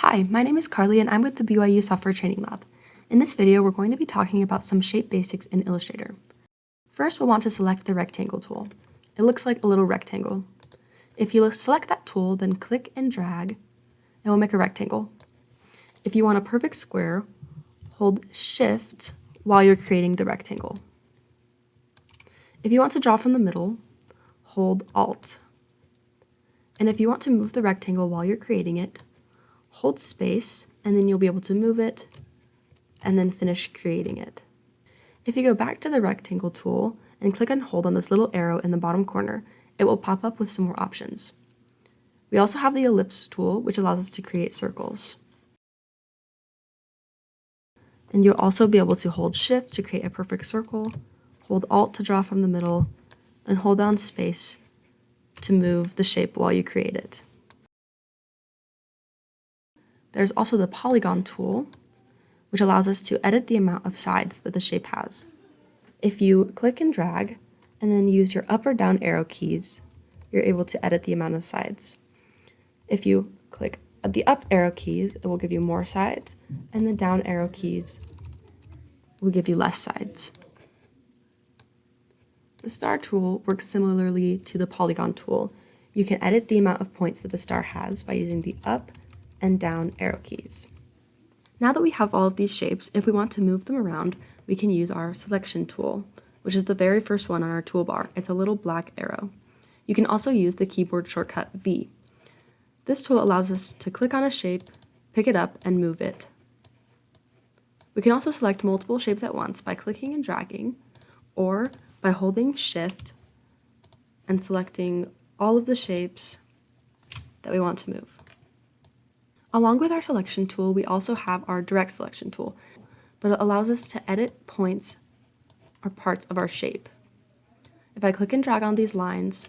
Hi, my name is Carly and I'm with the BYU Software Training Lab. In this video, we're going to be talking about some shape basics in Illustrator. First, we'll want to select the rectangle tool. It looks like a little rectangle. If you select that tool, then click and drag, and we'll make a rectangle. If you want a perfect square, hold Shift while you're creating the rectangle. If you want to draw from the middle, hold Alt. And if you want to move the rectangle while you're creating it, hold space, and then you'll be able to move it and then finish creating it. If you go back to the rectangle tool and click and hold on this little arrow in the bottom corner, it will pop up with some more options. We also have the ellipse tool, which allows us to create circles. And you'll also be able to hold Shift to create a perfect circle, hold Alt to draw from the middle, and hold down space to move the shape while you create it. There's also the polygon tool, which allows us to edit the amount of sides that the shape has. If you click and drag, and then use your up or down arrow keys, you're able to edit the amount of sides. If you click the up arrow keys, it will give you more sides, and the down arrow keys will give you less sides. The star tool works similarly to the polygon tool. You can edit the amount of points that the star has by using the up and down arrow keys. Now that we have all of these shapes, if we want to move them around, we can use our selection tool, which is the very first one on our toolbar. It's a little black arrow. You can also use the keyboard shortcut V. This tool allows us to click on a shape, pick it up, and move it. We can also select multiple shapes at once by clicking and dragging, or by holding Shift and selecting all of the shapes that we want to move. Along with our selection tool, we also have our direct selection tool, but it allows us to edit points or parts of our shape. If I click and drag on these lines,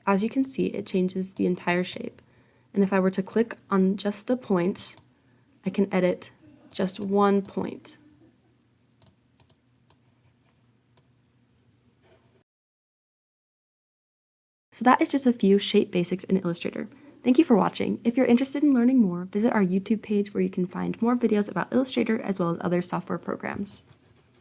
as you can see, it changes the entire shape. And if I were to click on just the points, I can edit just one point. So that is just a few shape basics in Illustrator. Thank you for watching. If you're interested in learning more, visit our YouTube page where you can find more videos about Illustrator as well as other software programs.